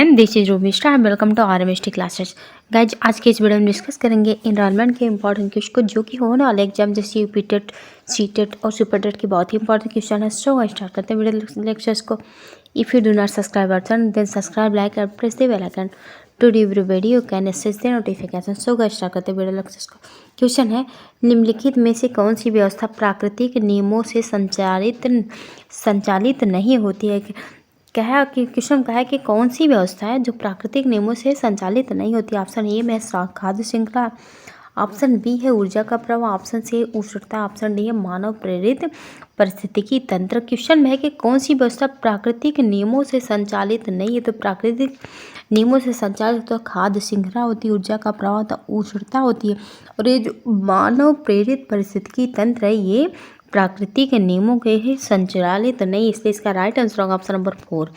Friend, this is रूमिस्टा and welcome to R M S T classes. Guys, आज के इस वीडियो में डिस्कस करेंगे इनरोलमेंट के इंपॉर्टेंट क्वेश्चन जो कि होने वाले एग्जाम जैसे यूपी टेट, सी टेट और सुपर टेट के बहुत ही इंपॉर्टेंट क्वेश्चन है। सो स्टार्ट करते हैं वीडियो लेक्चर्स को। If you do not subscribe our channel then subscribe, like and press the bell icon to review video can access the notification. So start करते हैं video lectures को। Question है, निम्नलिखित में से कौन सी व्यवस्था प्राकृतिक नियमों से संचालित नहीं होती है? कहा कि क्वेश्चन कहा है कि कौन सी व्यवस्था है जो प्राकृतिक नियमों से संचालित नहीं होती। ऑप्शन ए में खाद्य श्रृंखला, ऑप्शन बी है ऊर्जा का प्रवाह, ऑप्शन सी उष्णता, ऑप्शन डी है मानव प्रेरित पारिस्थितिकी तंत्र। क्वेश्चन में है कि कौन सी व्यवस्था प्राकृतिक नियमों से संचालित नहीं है। तो प्राकृतिक नियमों से संचालित तो खाद्य श्रृंखला होती है, ऊर्जा का प्रवाह तो उष्णता होती है, और ये जो मानव प्रेरित पारिस्थितिकी तंत्र है ये प्राकृतिक नियमों के ही संचालित नहीं, इसलिए इसका राइट आंसर होगा ऑप्शन नंबर 4,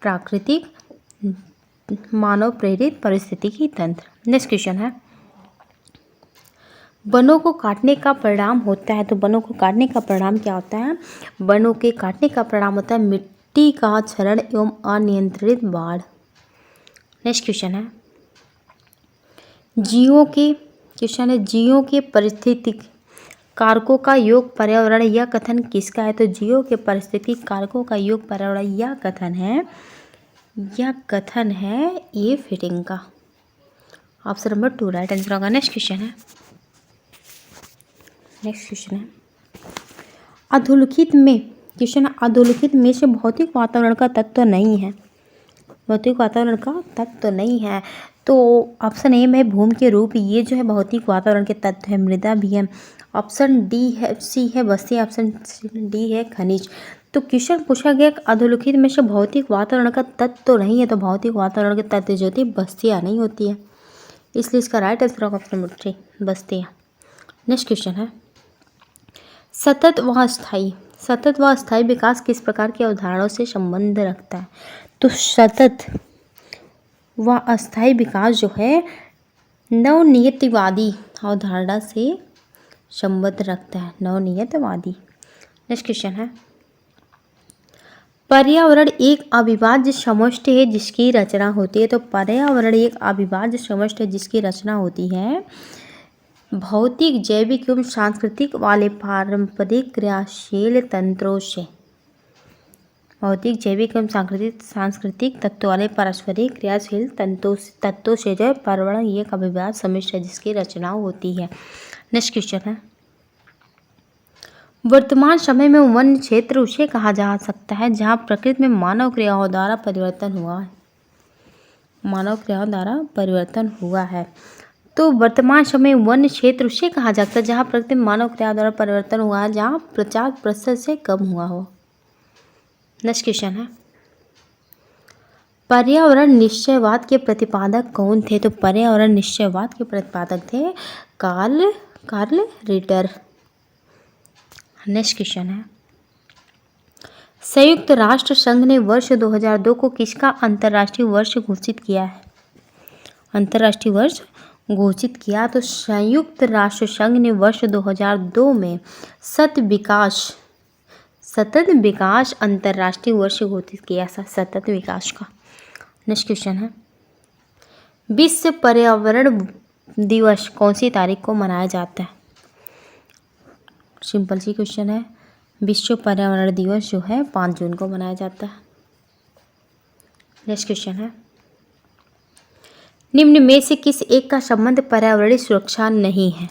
प्राकृतिक मानव प्रेरित पारिस्थितिकी तंत्र। नेक्स्ट क्वेश्चन है, वनों को काटने का परिणाम होता है। तो वनों को काटने का परिणाम क्या होता है? वनों के काटने का परिणाम होता है मिट्टी का क्षरण एवं अनियंत्रित बाढ़। नेक्स्ट क्वेश्चन है, जीवों के पारिस्थितिक कारकों का योग पर्यावरण, यह कथन किसका है? तो जीवों के पारिस्थितिक कारकों का योग पर्यावरण, यह कथन है ए फिटिंग का। ऑप्शन नंबर 2 राइट आंसर होगा। नेक्स्ट क्वेश्चन है, अधोलिखित में से भौतिक वातावरण का तत्व नहीं है। भौतिक वातावरण का तत्व नहीं है तो ऑप्शन ए में भूमि के रूप, ये जो है भौतिक वातावरण के तत्व है। मृदा भी है, ऑप्शन डी है, सी है बस्ती, ऑप्शन डी है खनिज। तो क्वेश्चन पूछा गया अधोलिखित में से भौतिक वातावरण का तत्व तो नहीं है, तो भौतिक वातावरण के तत्व जो होती है बस्तियाँ नहीं होती है, इसलिए इसका राइट आंसर होगा ऑप्शन नंबर 3 बस्तियाँ। नेक्स्ट क्वेश्चन है, सतत व अस्थायी विकास किस प्रकार की अवधारणाओं से संबंध रखता है? तो सतत व अस्थायी विकास जो है नवनियतिवादी अवधारणा से संबंध रखता है, नवनियतवादी। नेक्स्ट क्वेश्चन है, पर्यावरण एक अविभाज्य समष्टि है जिसकी रचना होती है। तो पर्यावरण एक अविभाज्य समष्टि है जिसकी रचना होती है भौतिक, जैविक एवं सांस्कृतिक वाले पारंपरिक क्रियाशील तंत्रों से। भौतिक, जैविक एवं सांस्कृतिक तत्वों वाले पारस्परिक क्रियाशील तत्वों से जो पर्यावरण एक अविभाज्य समष्टि है जिसकी रचना होती है। नेक्स्ट क्वेश्चन है, वर्तमान समय में वन क्षेत्र उसे कहा जा सकता है जहाँ प्रकृति में मानव क्रियाओं द्वारा परिवर्तन हुआ है। तो वर्तमान समय वन क्षेत्र उसे कहा जाता है जहाँ प्रकृति में मानव क्रिया द्वारा परिवर्तन हुआ है, जहाँ 50% से कम हुआ हो। नेक्स्ट क्वेश्चन है, पर्यावरण निश्चयवाद के प्रतिपादक कौन थे? तो पर्यावरण निश्चयवाद के प्रतिपादक थे कार्ल रिटर। नेक्स्ट क्वेश्चन है, संयुक्त राष्ट्र संघ ने वर्ष 2002 को किसका अंतर्राष्ट्रीय वर्ष घोषित किया है? अंतर्राष्ट्रीय वर्ष घोषित किया तो संयुक्त राष्ट्र संघ ने वर्ष 2002 में सतत विकास अंतर्राष्ट्रीय वर्ष घोषित किया था, सतत विकास का। नेक्स्ट क्वेश्चन है, विश्व पर्यावरण दिवस कौन सी तारीख को मनाया जाता है? सिंपल सी क्वेश्चन है, विश्व पर्यावरण दिवस जो है 5 जून को मनाया जाता है। नेक्स्ट क्वेश्चन है, निम्न में से किस एक का संबंध पर्यावरणीय सुरक्षा नहीं है?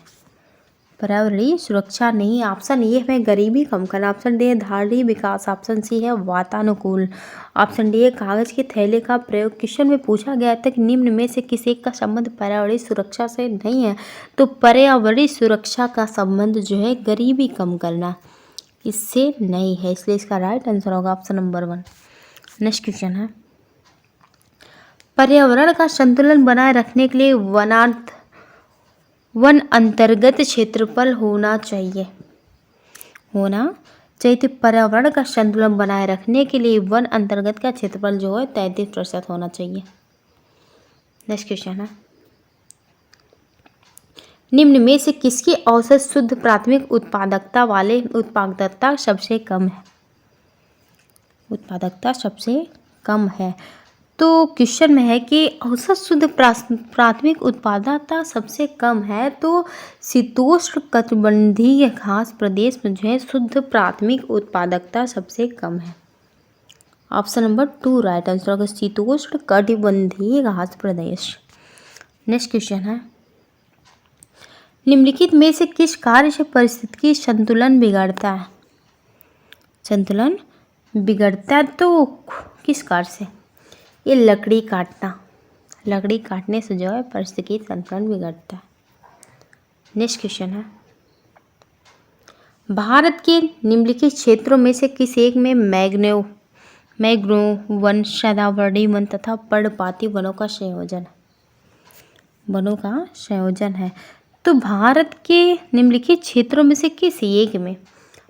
पर्यावरणीय सुरक्षा नहीं, ऑप्शन ए है गरीबी कम करना, ऑप्शन डी है धारणीय विकास, ऑप्शन सी है वातानुकूल, ऑप्शन डी है कागज के थैले का प्रयोग। क्वेश्चन में पूछा गया था कि निम्न में से किस एक का संबंध पर्यावरणीय सुरक्षा से नहीं है, तो पर्यावरणीय सुरक्षा का संबंध जो है गरीबी कम करना, इससे नहीं है, इसलिए इसका राइट आंसर होगा ऑप्शन नंबर 1। नेक्स्ट क्वेश्चन है, पर्यावरण का संतुलन बनाए रखने के लिए वन अंतर्गत क्षेत्रफल होना चाहिए। तो पर्यावरण का संतुलन बनाए रखने के लिए वन अंतर्गत का क्षेत्रफल जो है 33% होना चाहिए। नेक्स्ट क्वेश्चन है, निम्न में से किसकी औसत शुद्ध प्राथमिक उत्पादकता सबसे कम है? तो क्वेश्चन में है कि औसत शुद्ध प्राथमिक उत्पादकता सबसे कम है, तो शीतोष्ण कटिबंधीय घास प्रदेश में जो है शुद्ध प्राथमिक उत्पादकता सबसे कम है। ऑप्शन नंबर 2 राइट आंसर होगा, शीतोष्ण कटिबंधीय घास प्रदेश। नेक्स्ट क्वेश्चन है, निम्नलिखित में से किस कार्य से पारिस्थितिकी संतुलन बिगड़ता है? संतुलन बिगड़ता है तो किस कार्य से? ये लकड़ी काटना, लकड़ी काटने से जो है पारिस्थितिकी संतुलन बिगड़ता है। नेक्स्ट क्वेश्चन है, भारत के निम्नलिखित क्षेत्रों में से किस एक में मैंग्रोव वन, सदाबहार वन तथा पर्णपाती वनों का संयोजन है? तो भारत के निम्नलिखित क्षेत्रों में से किस एक में?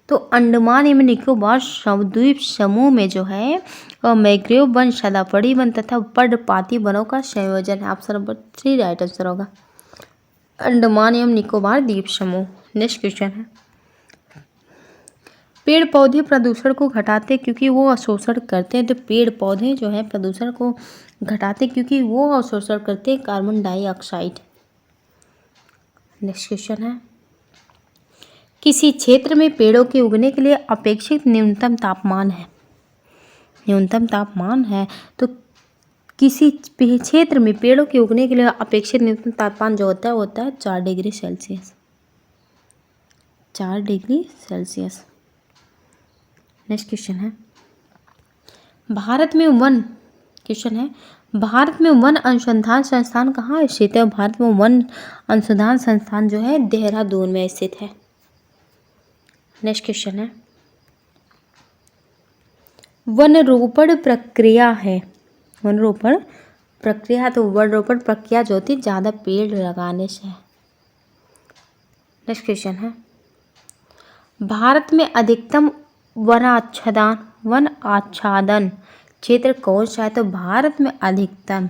तो अंडमान एवं निकोबार द्वीप समूह में जो है मैंग्रोव वन, सदाबहार वन तथा पर्णपाती वनों का संयोजन है। ऑप्शन नंबर 3 राइट आंसर होगा, अंडमान एवं निकोबार द्वीप समूह। नेक्स्ट क्वेश्चन है, पेड़ पौधे प्रदूषण को घटाते क्योंकि वो अवशोषण करते हैं। तो पेड़ पौधे जो है प्रदूषण को घटाते क्योंकि वो अवशोषण करते हैं कार्बन डाइऑक्साइड। नेक्स्ट क्वेश्चन है, किसी क्षेत्र में पेड़ों के उगने के लिए अपेक्षित न्यूनतम तापमान है, तो किसी क्षेत्र में पेड़ों के उगने के लिए अपेक्षित न्यूनतम तापमान जो होता है 4 degree Celsius. 4 degree Celsius. Next question है, भारत में वन अनुसंधान संस्थान कहाँ स्थित है? भारत में वन अनुसंधान संस्थान जो है देहरादून में स्थित है। नेक्स्ट क्वेश्चन है, वनरोपण प्रक्रिया तो वनरोपण प्रक्रिया जो होती है ज़्यादा पेड़ लगाने से है। नेक्स्ट क्वेश्चन है, भारत में अधिकतम वन आच्छादन क्षेत्र कौन सा है? तो भारत में अधिकतम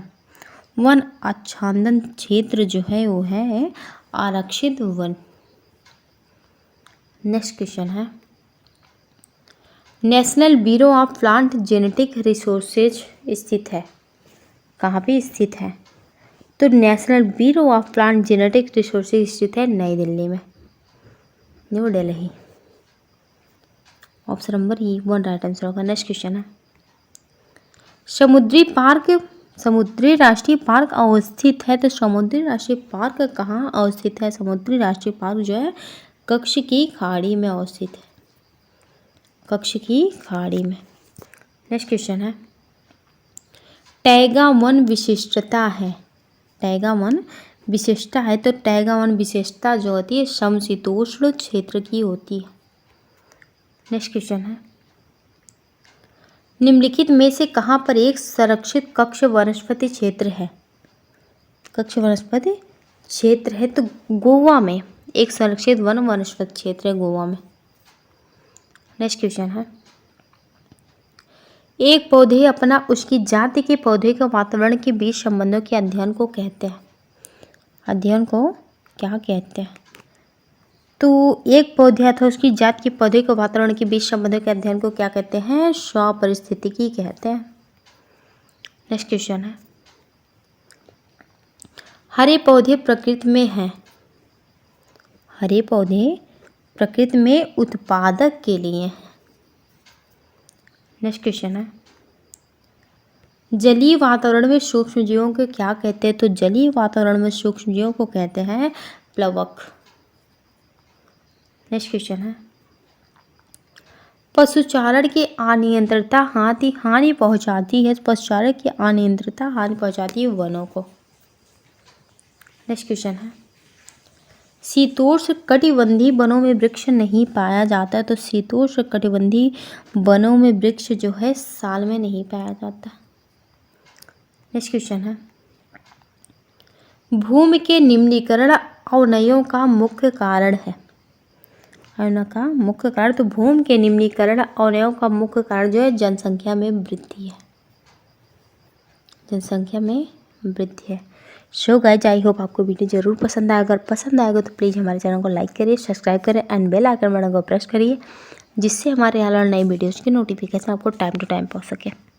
वन आच्छादन क्षेत्र जो है वो है आरक्षित वन। नेक्स्ट क्वेश्चन है, national bureau of plant genetic resources स्थित है, कहाँ पे स्थित है? तो national bureau of plant genetic resources स्थित है नई दिल्ली में, new Delhi. Option number 1 right answer होगा। नेक्स्ट क्वेश्चन है, समुद्री राष्ट्रीय पार्क अवस्थित है, तो समुद्री राष्ट्रीय पार्क कहाँ अवस्थित है? समुद्री राष्ट्रीय पार्क जो है कच्छ की खाड़ी में अवस्थित है, कच्छ की खाड़ी में। नेक्स्ट क्वेश्चन है, टैगा वन विशिष्टता है, तो टैगा वन विशेषता जो होती है समशीतोष्ण क्षेत्र की होती है। नेक्स्ट क्वेश्चन है, निम्नलिखित में से कहाँ पर एक संरक्षित कक्ष वनस्पति क्षेत्र है? तो गोवा में एक संरक्षित वनस्पति क्षेत्र है गोवा में। नेक्स्ट क्वेश्चन है, एक पौधे अपना उसकी जाति के पौधे के वातावरण के बीच संबंधों के अध्ययन को कहते हैं, अध्ययन को क्या कहते हैं? तो एक पौधे अथवा उसकी जात के पौधे के वातावरण के बीच संबंधों के अध्ययन को क्या कहते हैं? स्वपारिस्थितिकी कहते हैं। नेक्स्ट क्वेश्चन है, हरे पौधे प्रकृति में हैं, हरे पौधे प्रकृति में उत्पादक के लिए हैं। नेक्स्ट क्वेश्चन है, जलीय वातावरण में सूक्ष्म जीवों को क्या कहते हैं? तो जलीय वातावरण में सूक्ष्म जीवों को कहते हैं प्लवक। नेक्स्ट क्वेश्चन है, पशुचारण की अनियंत्रितता हानि पहुंचाती है, पशुचारण की अनियंत्रितता हानि पहुंचाती है वनों को। नेक्स्ट क्वेश्चन है, शीतोष्ण कटिबंधीय वनों में वृक्ष नहीं पाया जाता, तो शीतोष्ण कटिबंधीय वनों में वृक्ष जो है साल में नहीं पाया जाता। नेक्स्ट क्वेश्चन है, भूमि के निम्नीकरण अवनयों का मुख्य कारण है, तो भूमि के निम्नीकरण अवनयों का मुख्य कारण जो है जनसंख्या में वृद्धि है, सो गाइस आई होप आपको वीडियो जरूर पसंद आएगा। अगर पसंद आएगा तो प्लीज़ हमारे चैनल को लाइक करिए, सब्सक्राइब करें एंड बेल आइकन बटन को प्रेस करिए, जिससे हमारे आने वाले नई वीडियोज़ की नोटिफिकेशन आपको टाइम टू टाइम पहुंच सके।